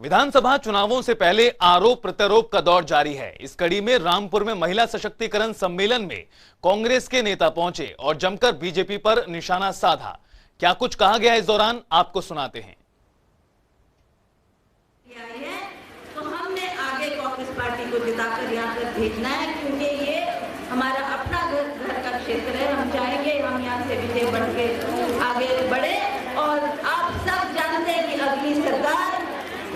विधानसभा चुनावों से पहले आरोप प्रत्यारोप का दौर जारी है। इस कड़ी में रामपुर में महिला सशक्तिकरण सम्मेलन में कांग्रेस के नेता पहुंचे और जमकर बीजेपी पर निशाना साधा। क्या कुछ कहा गया इस दौरान, आपको सुनाते हैं। तो हमने आगे कांग्रेस पार्टी को जिताकर यहाँ पर भेजना है, क्योंकि ये हमारा अपना घर का क्षेत्र है। हम चाहेंगे हम यहाँ से विजय बन के आगे बढ़े। और आप सब जानते हैं कि अगली सरकार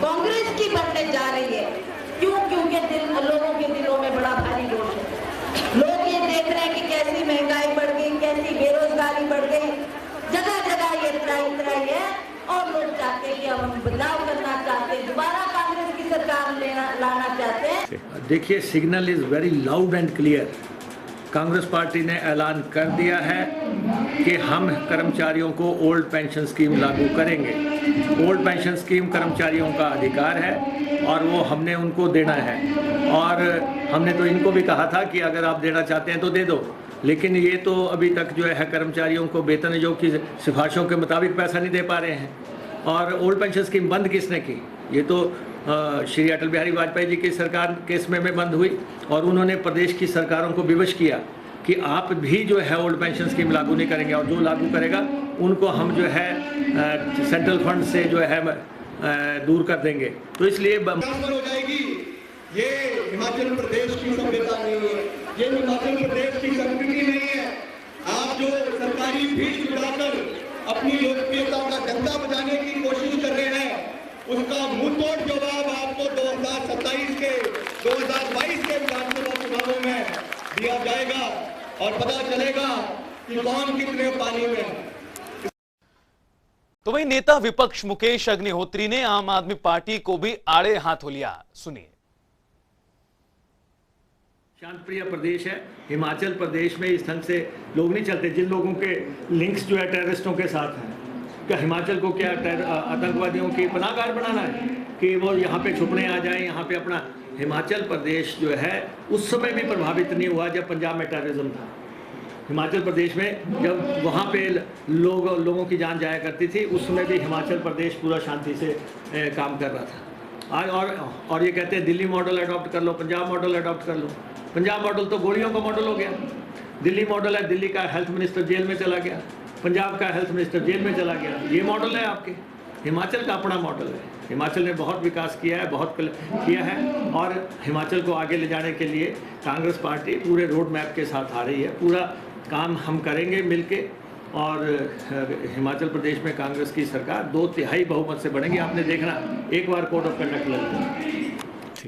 कांग्रेस की बनने जा रही है। क्यों? क्योंकि लोगों के दिलों में बड़ा भारी रोष है। लोग ये देख रहे हैं कि कैसी महंगाई बढ़ गई, कैसी बेरोजगारी बढ़ गई, जगह जगह ये त्राही है। और लोग चाहते हैं कि हम बदलाव करना चाहते हैं, दोबारा कांग्रेस की सरकार लाना चाहते हैं। देखिए, signal is very loud and clear. Congress party ने ऐलान कर दिया है कि हम कर्मचारियों को ओल्ड पेंशन स्कीम लागू करेंगे। ओल्ड पेंशन स्कीम कर्मचारियों का अधिकार है और वो हमने उनको देना है। और हमने तो इनको भी कहा था कि अगर आप देना चाहते हैं तो दे दो, लेकिन ये तो अभी तक जो है कर्मचारियों को वेतन आयोग की सिफारिशों के मुताबिक पैसा नहीं दे पा रहे हैं। और ओल्ड पेंशन स्कीम बंद किसने की? ये तो श्री अटल बिहारी वाजपेयी जी की सरकार के समय में बंद हुई और उन्होंने प्रदेश की सरकारों को विवश किया कि आप भी जो है ओल्ड पेंशन स्कीम लागू नहीं करेंगे, और जो लागू करेगा उनको हम जो है सेंट्रल फंड से जो है दूर कर देंगे। तो इसलिए हो जाएगी। ये हिमाचल प्रदेश की सभ्यता नहीं है, ये हिमाचल प्रदेश की संस्कृति नहीं है। आप जो सरकारी फीस जुटाकर अपनी लोकप्रियता का डंका बजाने की कोशिश कर रहे हैं, उसका मुंहतोड़ जवाब आपको 2027 के 2022 के विधानसभा चुनावों में दिया जाएगा और पता चलेगा कि कौन कितने पानी में है। तो वही नेता विपक्ष मुकेश अग्निहोत्री ने आम आदमी पार्टी को भी आड़े हाथों लिया। सुनिए। शांतप्रिय प्रदेश है। हिमाचल प्रदेश में इस ढंग से लोग नहीं चलते जिन लोगों के लिंक्स जो है टेररिस्टों के साथ हैं। क्या हिमाचल को क्या आतंकवादियों की पनाहगाह बनाना है कि वो यहाँ पे छुपने आ जाएं? यहाँ पे अपना हिमाचल प्रदेश जो है उस समय भी प्रभावित नहीं हुआ जब पंजाब में टेररिज्म था। हिमाचल प्रदेश में जब वहाँ पे लोगों की जान जाया करती थी, उस समय भी हिमाचल प्रदेश पूरा शांति से काम कर रहा था। आज और ये कहते हैं दिल्ली मॉडल अडॉप्ट कर लो, पंजाब मॉडल अडॉप्ट कर लो। पंजाब मॉडल तो गोलियों का मॉडल हो गया। दिल्ली मॉडल है, दिल्ली का हेल्थ मिनिस्टर जेल में चला गया, पंजाब का हेल्थ मिनिस्टर जेल में चला गया। ये मॉडल है आपके। हिमाचल का अपना मॉडल है। हिमाचल ने बहुत विकास किया है, बहुत किया है, और हिमाचल को आगे ले जाने के लिए कांग्रेस पार्टी पूरे रोड मैप के साथ आ रही है। पूरा काम हम करेंगे मिलके और हिमाचल प्रदेश में कांग्रेस की सरकार 2/3 बहुमत से बनेगी। आपने देखना, एक बार कोड ऑफ कंडक्ट लग।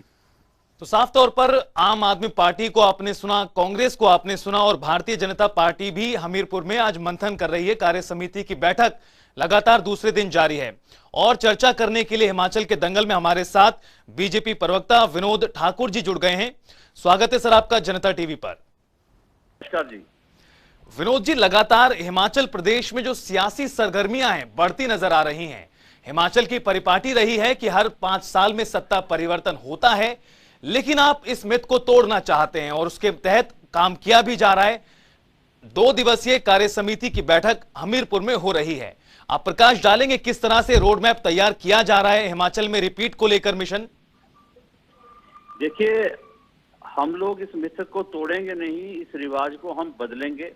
तो साफ तौर पर आम आदमी पार्टी को आपने सुना, कांग्रेस को आपने सुना, और भारतीय जनता पार्टी भी हमीरपुर में आज मंथन कर रही है। कार्य समिति की बैठक लगातार दूसरे दिन जारी है और चर्चा करने के लिए हिमाचल के दंगल में हमारे साथ बीजेपी प्रवक्ता विनोद ठाकुर जी जुड़ गए हैं। स्वागत है सर आपका जनता टीवी पर। नमस्कार जी। विनोद जी, लगातार हिमाचल प्रदेश में जो सियासी सरगर्मियां हैं बढ़ती नजर आ रही हैं। हिमाचल की परिपाटी रही है कि हर 5 साल में सत्ता परिवर्तन होता है, लेकिन आप इस मिथ को तोड़ना चाहते हैं और उसके तहत काम किया भी जा रहा है। 2 दिवसीय कार्य समिति की बैठक हमीरपुर में हो रही है। आप प्रकाश डालेंगे किस तरह से रोड मैप तैयार किया जा रहा है हिमाचल में रिपीट को लेकर मिशन? देखिए, हम लोग इस मिथ को तोड़ेंगे नहीं, इस रिवाज को हम बदलेंगे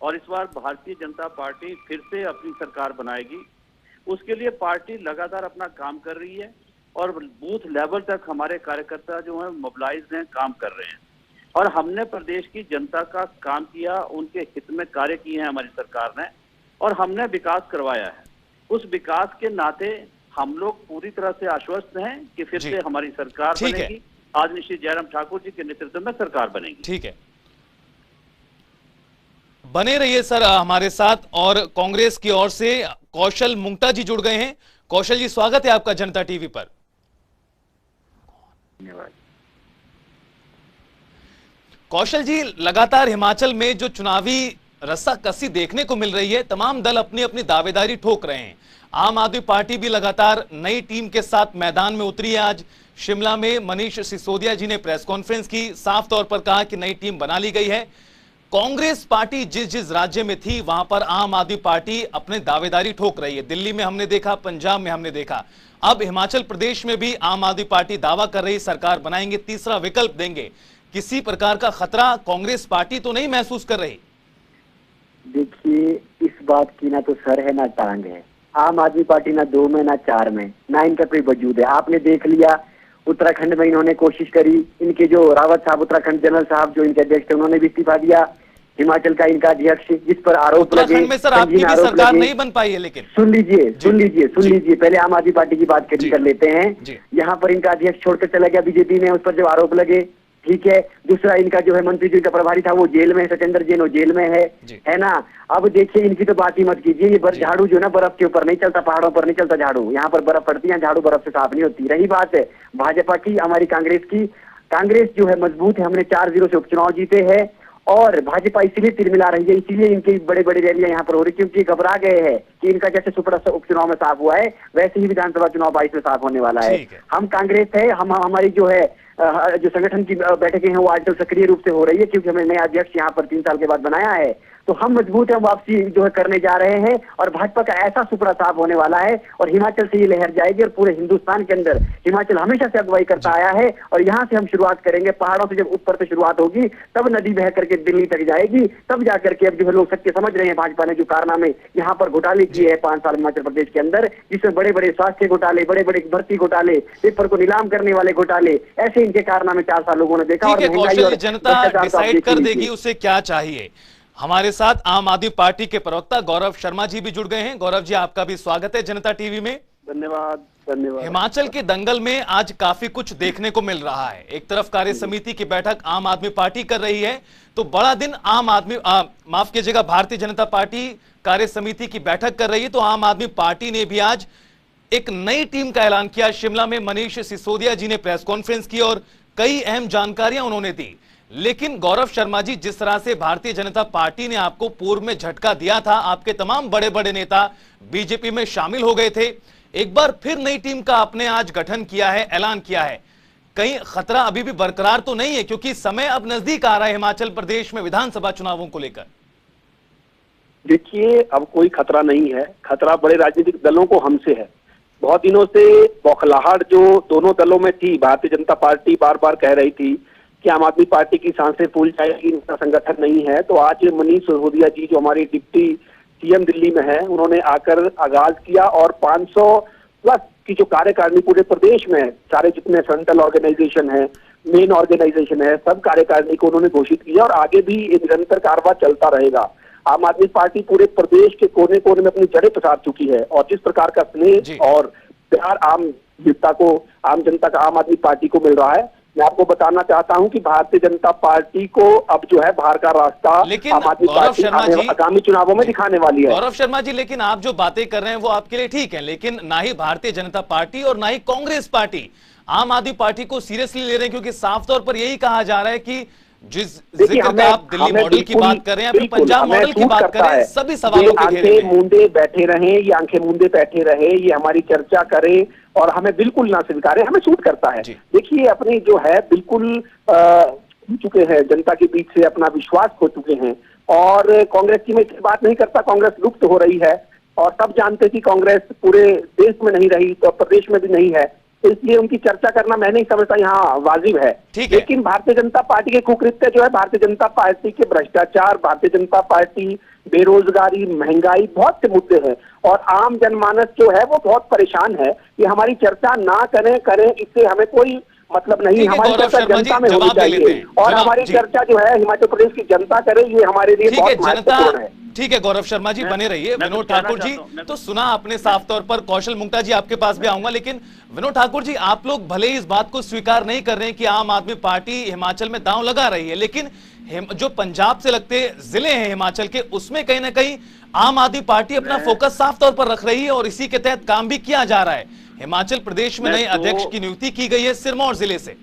और इस बार भारतीय जनता पार्टी फिर से अपनी सरकार बनाएगी। उसके लिए पार्टी लगातार अपना काम कर रही है और बूथ लेवल तक हमारे कार्यकर्ता जो हैं मोबिलाइज्ड हैं, काम कर रहे हैं। और हमने प्रदेश की जनता का काम किया, उनके हित में कार्य किए हैं हमारी सरकार ने, और हमने विकास करवाया है। उस विकास के नाते हम लोग पूरी तरह से आश्वस्त हैं कि फिर से हमारी सरकार बनेगी। आज श्री जयराम ठाकुर जी के नेतृत्व में सरकार बनेगी। ठीक है, बने रहिए सर हमारे साथ। और कांग्रेस की ओर से कौशल मुंगटा जी जुड़ गए हैं। कौशल जी, स्वागत है आपका जनता टीवी पर। धन्यवाद। कौशल जी, लगातार हिमाचल में जो चुनावी रस्साकसी देखने को मिल रही है, तमाम दल अपनी अपनी दावेदारी ठोक रहे हैं। आम आदमी पार्टी भी लगातार नई टीम के साथ मैदान में उतरी है। आज शिमला में मनीष सिसोदिया जी ने प्रेस कॉन्फ्रेंस की, साफ तौर पर कहा कि नई टीम बना ली गई है। कांग्रेस पार्टी जिस जिस राज्य में थी वहां पर आम आदमी पार्टी अपने दावेदारी ठोक रही है। दिल्ली में हमने देखा, पंजाब में हमने देखा। अब हिमाचल प्रदेश में भी आम आदमी पार्टी दावा कर रही सरकार बनाएंगे, तीसरा विकल्प देंगे। किसी प्रकार का खतरा कांग्रेस पार्टी तो नहीं महसूस कर रही? देखिए, इस बात की ना तो सर है ना टांग है। आम आदमी पार्टी ना 2 में ना 4 में ना इनका कोई वजूद है। आपने देख लिया उत्तराखंड में इन्होंने कोशिश करी, इनके जो रावत साहब उत्तराखंड जनरल साहब जो इनके अध्यक्ष थे उन्होंने भी इस्तीफा दिया। हिमाचल का इनका अध्यक्ष जिस पर आरोप लगे, में सर आपकी भी सरकार नहीं बन पाई है। लेकिन सुन लीजिए पहले आम आदमी पार्टी की बात कर लेते हैं। यहाँ पर इनका अध्यक्ष छोड़कर चला गया बीजेपी में, उस पर जो आरोप लगे, ठीक है। दूसरा इनका जो है मंत्री जो इनका प्रभारी था वो जेल में है, सत्येंद्र जैन वो जेल में है ना। अब देखिए इनकी तो बात ही मत कीजिए। ये झाड़ू जो ना बर्फ के ऊपर नहीं चलता, पहाड़ों पर नहीं चलता झाड़ू, यहाँ पर बर्फ पड़ती है, झाड़ू बर्फ से साफ नहीं होती। रही बात है भाजपा की, हमारी कांग्रेस की, कांग्रेस जो है मजबूत है, हमने 4-0 से उपचुनाव जीते हैं और भाजपा इसीलिए तिलमिला रही है, इसीलिए इनकी बड़े बड़े रैलियां यहाँ पर हो रही, क्योंकि घबरा गए हैं कि इनका जैसे सुपड़ा उपचुनाव में साफ हुआ है वैसे ही विधानसभा चुनाव 22 में साफ होने वाला है। हम कांग्रेस है, हम हमारी जो है जो संगठन की बैठकें हैं वो आजकल सक्रिय रूप से हो रही है, क्योंकि हमने नया अध्यक्ष यहाँ पर 3 साल के बाद बनाया है। तो हम मजबूत है, वापसी जो है करने जा रहे हैं और भाजपा का ऐसा सुपड़ा साफ होने वाला है और हिमाचल से ये लहर जाएगी और पूरे हिंदुस्तान के अंदर हिमाचल हमेशा से अगुवाई करता आया है और यहाँ से हम शुरुआत करेंगे। पहाड़ों से जब ऊपर से शुरुआत होगी तब नदी बह करके दिल्ली तक जाएगी, तब जाकर के अब जो है लोग सत्य समझ रहे हैं भाजपा ने जो कारनामे यहाँ पर घोटाले किए हैं 5 साल हिमाचल प्रदेश के अंदर, जिसमें बड़े बड़े स्वास्थ्य घोटाले, बड़े बड़े भर्ती घोटाले, पेपर को नीलाम करने वाले घोटाले, ऐसे इनके कारनामे 4 साल लोगों ने देखा। और जनता डिसाइड कर देगी उसे क्या चाहिए। हमारे साथ आम आदमी पार्टी के प्रवक्ता गौरव शर्मा जी भी जुड़ गए हैं। गौरव जी, आपका भी स्वागत है जनता टीवी में। धन्यवाद। हिमाचल के दंगल में आज काफी कुछ देखने को मिल रहा है। एक तरफ कार्य समिति की बैठक आम आदमी पार्टी कर रही है, तो बड़ा दिन माफ कीजिएगा, भारतीय जनता पार्टी कार्य समिति की बैठक कर रही है, तो आम आदमी पार्टी ने भी आज एक नई टीम का ऐलान किया। शिमला में मनीष सिसोदिया जी ने प्रेस कॉन्फ्रेंस की और कई अहम जानकारियां उन्होंने दी। लेकिन गौरव शर्मा जी, जिस तरह से भारतीय जनता पार्टी ने आपको पूर्व में झटका दिया था, आपके तमाम बड़े बड़े नेता बीजेपी में शामिल हो गए थे, एक बार फिर नई टीम का आपने आज गठन किया है, ऐलान किया है, कहीं खतरा अभी भी बरकरार तो नहीं है? क्योंकि समय अब नजदीक आ रहा है हिमाचल प्रदेश में विधानसभा चुनावों को लेकर। देखिए, अब कोई खतरा नहीं है। खतरा बड़े राजनीतिक दलों को हमसे है। बहुत दिनों से बौखलाहट जो दोनों दलों में थी, भारतीय जनता पार्टी बार बार कह रही थी कि आम आदमी पार्टी की सांसें फूल जाएगी, इनका संगठन नहीं है। तो आज मनीष सिसोदिया जी जो हमारी डिप्टी सीएम दिल्ली में है, उन्होंने आकर आगाज किया और 500 प्लस की जो कार्यकारिणी पूरे प्रदेश में है, सारे जितने सेंट्रल ऑर्गेनाइजेशन है, मेन ऑर्गेनाइजेशन है, सब कार्यकारिणी को उन्होंने घोषित किया और आगे भी ये निरंतर कारवाई चलता रहेगा। आम आदमी पार्टी पूरे प्रदेश के कोने कोने में अपनी जड़ें पसार चुकी है और जिस प्रकार का स्नेह और प्यार आम जनता का आम आदमी पार्टी को मिल रहा है, मैं आपको बताना चाहता हूं कि भारतीय जनता पार्टी को अब जो है बाहर का रास्ता आम आदमी पार्टी आगामी चुनावों में दिखाने वाली है। गौरव शर्मा जी, लेकिन आप जो बातें कर रहे हैं वो आपके लिए ठीक है, लेकिन ना ही भारतीय जनता पार्टी और ना ही कांग्रेस पार्टी आम आदमी पार्टी को सीरियसली ले रहे हैं, क्योंकि साफ तौर पर यही कहा जा रहा है कि जिस जिक्र का आप दिल्ली मॉडल की बात कर रहे हैं, पंजाब मॉडल की बात कर रहे हैं, सभी सवालों के घेरे में मूंदे बैठे रहे, ये आंखें मूंदे बैठे रहे, ये हमारी चर्चा करे और हमें बिल्कुल ना स्वीकारे, हमें सूट करता है। देखिए, अपने जो है बिल्कुल चुके हैं, जनता के बीच से अपना विश्वास खो चुके हैं और कांग्रेस की मैं बात नहीं करता, कांग्रेस लुप्त हो रही है और सब जानते कि कांग्रेस पूरे देश में नहीं रही तो प्रदेश में भी नहीं है, इसलिए उनकी चर्चा करना मैं नहीं समझता यहाँ वाजिब है। लेकिन भारतीय जनता पार्टी के कुकृत्य जो है, भारतीय जनता पार्टी के भ्रष्टाचार, भारतीय जनता पार्टी बेरोजगारी, महंगाई, बहुत से मुद्दे हैं और आम जनमानस जो है वो बहुत परेशान है। ये हमारी चर्चा ना करें इससे हमें कोई मतलब नहीं। हमारी चर्चा जनता में होनी चाहिए और हमारी चर्चा जो है हिमाचल प्रदेश की जनता करे, ये हमारे लिए बहुत महत्वपूर्ण है। ठीक है गौरव शर्मा जी, बने रहिए। विनोद ठाकुर जी, तो सुना आपने साफ तौर पर। कौशल मुंगटा जी, आपके पास भी आऊंगा, लेकिन विनोद ठाकुर जी, आप लोग भले ही इस बात को स्वीकार नहीं कर रहे हैं कि आम आदमी पार्टी हिमाचल में दांव लगा रही है, लेकिन जो पंजाब से लगते जिले हैं हिमाचल के, उसमें कहीं ना कहीं आम आदमी पार्टी अपना फोकस साफ तौर पर रख रही है और इसी के तहत काम भी किया जा रहा है। हिमाचल प्रदेश में नए अध्यक्ष की नियुक्ति की गई है सिरमौर जिले से।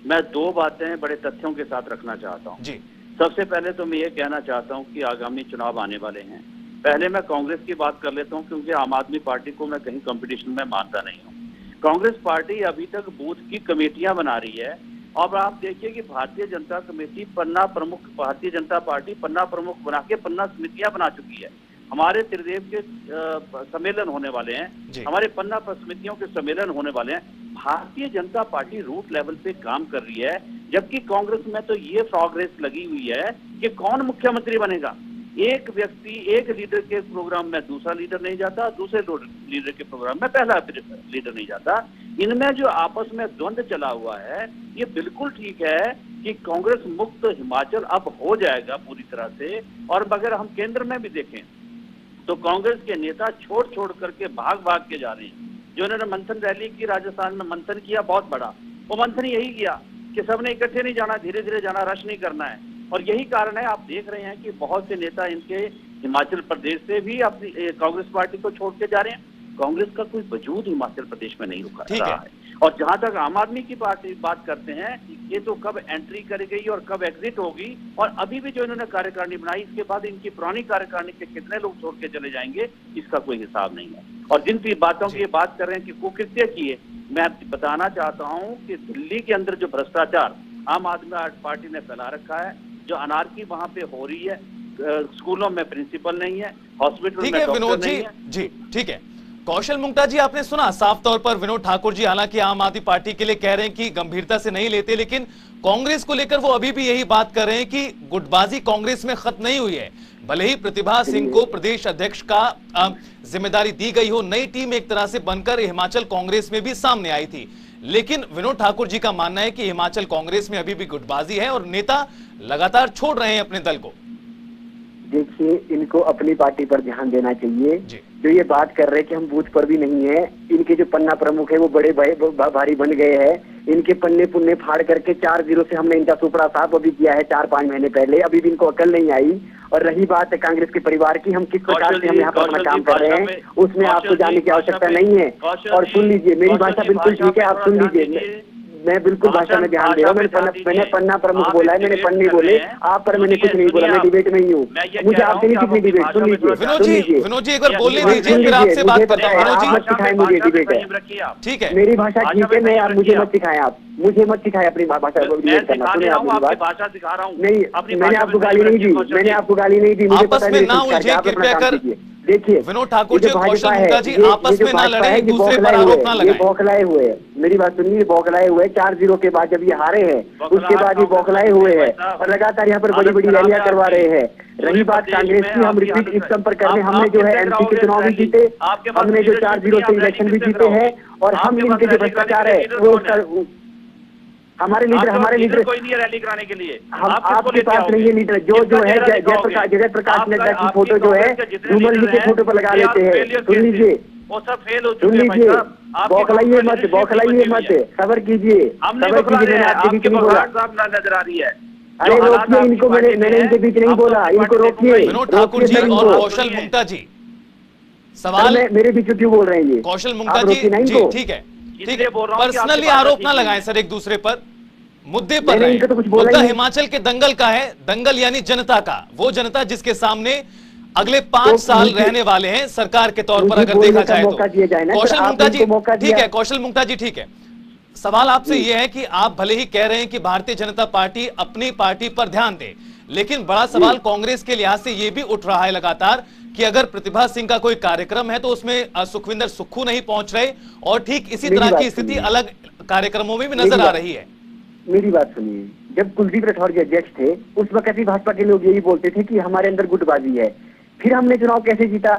मैं 2 बातें बड़े तथ्यों के साथ रखना चाहता हूं जी। सबसे पहले तो मैं ये कहना चाहता हूं कि आगामी चुनाव आने वाले हैं। पहले मैं कांग्रेस की बात कर लेता हूं, क्योंकि आम आदमी पार्टी को मैं कहीं कंपटीशन में मानता नहीं हूं। कांग्रेस पार्टी अभी तक बूथ की कमेटियां बना रही है और आप देखिए कि भारतीय जनता कमेटी भारतीय जनता पार्टी पन्ना प्रमुख बना के पन्ना समितियां बना चुकी है। हमारे त्रिदेव के सम्मेलन होने वाले हैं, हमारे पन्ना समितियों के सम्मेलन होने वाले हैं। Bharatiya Janata party root level पे काम कर रही है, जबकि कांग्रेस में तो ये प्रोग्रेस लगी हुई है कि कौन मुख्यमंत्री बनेगा। एक व्यक्ति, एक लीडर के प्रोग्राम में दूसरा लीडर नहीं जाता, दूसरे लीडर के प्रोग्राम में पहला लीडर नहीं जाता। इनमें जो आपस में द्वंद्व चला हुआ है, ये बिल्कुल ठीक है कि कांग्रेस मुक्त हिमाचल अब हो जाएगा पूरी तरह से। और अगर हम केंद्र में भी देखें तो कांग्रेस के नेता छोड़ करके भाग के जा रहे हैं। जो इन्होंने मंथन रैली की, राजस्थान में मंथन किया बहुत बड़ा, वो मंथन यही किया कि सबने इकट्ठे नहीं जाना, धीरे धीरे जाना, रश नहीं करना है। और यही कारण है, आप देख रहे हैं कि बहुत से नेता इनके हिमाचल प्रदेश से भी अपनी कांग्रेस पार्टी को छोड़ के जा रहे हैं। कांग्रेस का कोई वजूद हिमाचल प्रदेश में नहीं रुका रहा है। और जहां तक आम आदमी की पार्टी बात करते हैं, ये तो कब एंट्री करेगी और कब एग्जिट होगी। और अभी भी जो इन्होंने कार्यकारिणी बनाई, इसके बाद इनकी पुरानी कार्यकारिणी के कितने लोग छोड़ के चले जाएंगे, इसका कोई हिसाब नहीं है। और जिन बातों की बात कर रहे हैं कि कुकृत्य किए, मैं बताना चाहता हूं कि दिल्ली के अंदर जो भ्रष्टाचार आम आदमी पार्टी ने फैला रखा है, जो अनारकी वहां पे हो रही है, स्कूलों में प्रिंसिपल नहीं है, हॉस्पिटल में डॉक्टर नहीं है। जी ठीक है, कौशल मुंगता जी, आपने सुना साफ तौर पर विनोद ठाकुर जी हालांकि आम आदमी पार्टी के लिए कह रहे हैं कि गंभीरता से नहीं लेते, लेकिन कांग्रेस को लेकर वो अभी भी यही बात कर रहे हैं कि गुटबाजी कांग्रेस में खत्म नहीं हुई है। भले ही प्रतिभा सिंह को प्रदेश अध्यक्ष का जिम्मेदारी दी गई हो, नई टीम एक तरह से बनकर हिमाचल कांग्रेस में भी सामने आई थी, लेकिन विनोद ठाकुर जी का मानना है कि हिमाचल कांग्रेस में अभी भी गुटबाजी है और नेता लगातार छोड़ रहे हैं अपने दल को। देखिए, इनको अपनी पार्टी पर ध्यान देना चाहिए। जो ये बात कर रहे हैं कि हम बूथ पर भी नहीं है, इनके जो पन्ना प्रमुख है वो बड़े भारी बन गए हैं। इनके पन्ने पुन्ने फाड़ करके 4-0 से हमने इनका सुपड़ा साफ अभी किया है 4-5 महीने पहले, अभी भी इनको अकल नहीं आई। और रही बात कांग्रेस के परिवार की, हम किस प्रकार से हम यहाँ पर अपना काम कर रहे हैं, उसमें आपको जाने की आवश्यकता नहीं है। और सुन लीजिए, मेरी भाषा बिल्कुल ठीक है, आप सुन लीजिए, मैं बिल्कुल भाषा में ध्यान दे रहा हूँ। मैंने पन्ना प्रमुख बोला है, मैंने पन्ने बोले आप, पर मैंने कुछ नहीं बोला, मैं डिबेट में ही हूँ। मुझे आपसे नहीं सीखनी डिबेट। सुन लीजिए विनोद जी, एक बार बोलने दीजिए, फिर आपसे बात करते हैं। विनोद जी मत सिखाएं मुझे डिबेट है, ठीक है, मेरी भाषा ठीक है, मैं आप मुझे मत सिखाएं, आप मुझे मत सिखाएं अपनी भाषा को डिबेट करना। सुनिए आप मेरी बात, नहीं मैंने आपको गाली नहीं दी, मैंने आपको गाली नहीं दी, मुझे पता नहीं। देखिए विनोद ठाकुर जी, कौशल मुंगता जी, आपस में ना लड़े, एक दूसरे पर आरोप ना लगाएं। बौखलाए हुए हैं, मेरी बात सुनिए, बौखलाए हुए 4-0 के बाद जब ये हारे हैं, उसके बाद ये बौखलाए हुए हैं और लगातार यहाँ पर बड़ी बड़ी रैलियां करवा रहे हैं। रही बात कांग्रेस की, हम रिपीट इस संपर्क कर रहे हैं, हमने जो है एमपी के चुनाव भी जीते, हमने जो 4-0 से इलेक्शन भी जीते हैं। और हम इनके जो भ्रष्टाचार है वो हमारे लीडर कोई नहीं है रैली कराने के लिए, हम आपके पास नहीं है लीडर। जो है जगत प्रकाश नड्डा की फोटो जो है रूमल जी के फोटो पर लगा लेते हैं। सुन लीजिए, वो सब फेल हो सुन लीजिए, बौखलाइए मत, सबर कीजिए, मैंने आपके बीच नहीं बोला, नजर आ रही है। अरे रोकिए इनको, मैंने इनके बीच नहीं बोला, इनको रोकिए। विनोद ठाकुर जी और कौशल मुंगता जी, सवाल मेरे बीच क्यों बोल रहे हैं ये? कौशल मुंगता जी, ठीक है, पर्सनली आरोप ना लगाएं सर एक दूसरे पर, मुद्दे पर रहें। मुद्दा हिमाचल के दंगल का है, दंगल यानी जनता का, वो जनता जिसके सामने अगले 5 साल रहने वाले हैं सरकार के तौर पर अगर देखा जाए तो। कौशल मुंगता जी ठीक है, कौशल मुंगता जी ठीक है, सवाल आपसे यह है कि आप भले ही कह रहे हैं कि भारतीय जनता पार्टी अपनी पार्टी पर ध्यान दे, लेकिन बड़ा सवाल कांग्रेस के लिहाज से यह भी उठ रहा है लगातार कि अगर प्रतिभा सिंह का कोई कार्यक्रम है तो उसमें सुखविंदर सुक्खू नहीं पहुंच रहे, और ठीक इसी तरह की स्थिति अलग कार्यक्रमों में भी नजर आ रही है। मेरी बात सुनिए, जब कुलदीप राठौर जी अध्यक्ष थे उस वक्त भी भाजपा के लोग यही बोलते थे कि हमारे अंदर गुटबाजी है, फिर हमने चुनाव कैसे जीता?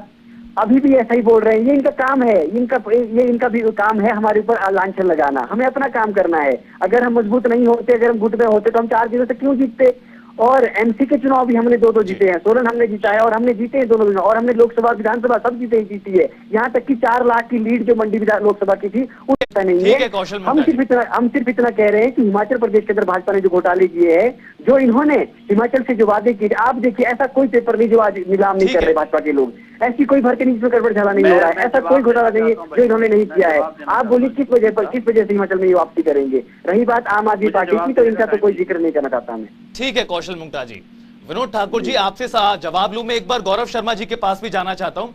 अभी भी ऐसा ही बोल रहे हैं, ये इनका काम है, ये इनका भी काम है हमारे ऊपर लांछन लगाना। हमें अपना काम करना है, अगर हम मजबूत नहीं होते, अगर हम गुट में होते तो हम 4-0 से क्यों जीतते? और एमसी के चुनाव भी हमने 2-2 जीते हैं, सोलन हमने जीता है और हमने जीते हैं दोनों चुनाव, और हमने लोकसभा विधानसभा सब जीती है। यहाँ तक कि 4 लाख की लीड जो मंडी लोकसभा की थी उसका नहीं है। हम सिर्फ इतना कह रहे हैं कि हिमाचल प्रदेश के अंदर भाजपा ने जो घोटाले किए हैं, जो इन्होंने हिमाचल से जो वादे किए, आप देखिए ऐसा कोई पेपर नहीं जो आज नीलाम नहीं कर रहे भाजपा के लोग, ऐसी कोई भर के नीचे गड़बड़ झाला नहीं हो रहा है, ऐसा कोई घोटाला नहीं है जो इन्होंने नहीं किया है। आप बोलिए किस वजह से हिमाचल में ये वापसी करेंगे? रही बात आम आदमी पार्टी की, तो इनका तो कोई जिक्र नहीं करना चाहता मैं। ठीक है कौशल मुंगता जी, विनोद ठाकुर जी आपसे जवाब लूं, मैं एक बार गौरव शर्मा जी के पास भी जाना चाहता हूं।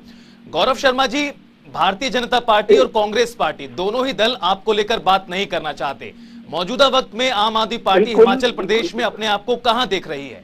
गौरव शर्मा जी, भारतीय जनता पार्टी और कांग्रेस पार्टी दोनों ही दल आपको लेकर बात नहीं करना चाहते, मौजूदा वक्त में आम आदमी पार्टी हिमाचल प्रदेश में अपने आप को कहां देख रही है?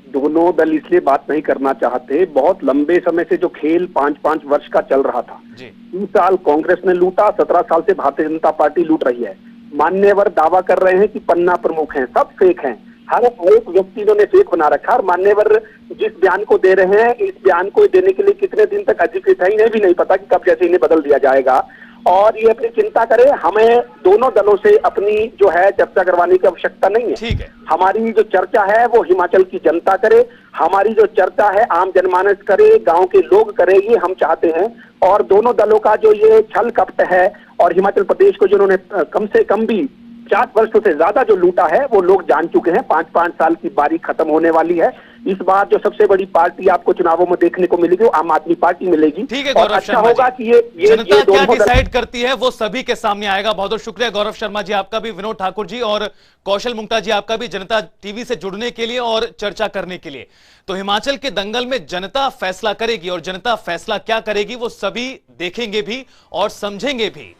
दोनों दल इसलिए बात नहीं करना चाहते, बहुत लंबे समय से जो खेल 5-5 वर्ष का चल रहा था, 3 साल कांग्रेस ने लूटा, 17 साल से भारतीय जनता पार्टी लूट रही है। मान्यवर दावा कर रहे हैं कि पन्ना प्रमुख हैं, सब फेक हैं, हर एक व्यक्ति इन्होंने फेक बना रखा है। और मान्यवर जिस बयान को दे रहे हैं, इस बयान को देने के लिए कितने दिन तक अधिकृत है इन्हें भी नहीं पता कि कब जैसे इन्हें बदल दिया जाएगा। और ये अपनी चिंता करे, हमें दोनों दलों से अपनी जो है चर्चा करवाने की आवश्यकता नहीं है। ठीक है। हमारी जो चर्चा है वो हिमाचल की जनता करे, हमारी जो चर्चा है आम जनमानस करे, गांव के लोग करे, ये हम चाहते हैं। और दोनों दलों का जो ये छल कपट है और हिमाचल प्रदेश को जिन्होंने कम से कम भी 50 वर्षों से ज्यादा जो लूटा है वो लोग जान चुके हैं। 5-5 साल की बारी खत्म होने वाली है। इस बार जो सबसे बड़ी पार्टी आपको चुनावों में देखने को मिलेगी वो आम आदमी पार्टी मिलेगी। ठीक है और गौरव अच्छा शर्मा होगा जी, कि ये जनता क्या डिसाइड करती है वो सभी के सामने आएगा। बहुत बहुत शुक्रिया गौरव शर्मा जी आपका भी, विनोद ठाकुर जी और कौशल मुंगता जी आपका भी जनता टीवी से जुड़ने के लिए और चर्चा करने के लिए। तो हिमाचल के दंगल में जनता फैसला करेगी और जनता फैसला क्या करेगी वो सभी देखेंगे भी और समझेंगे भी।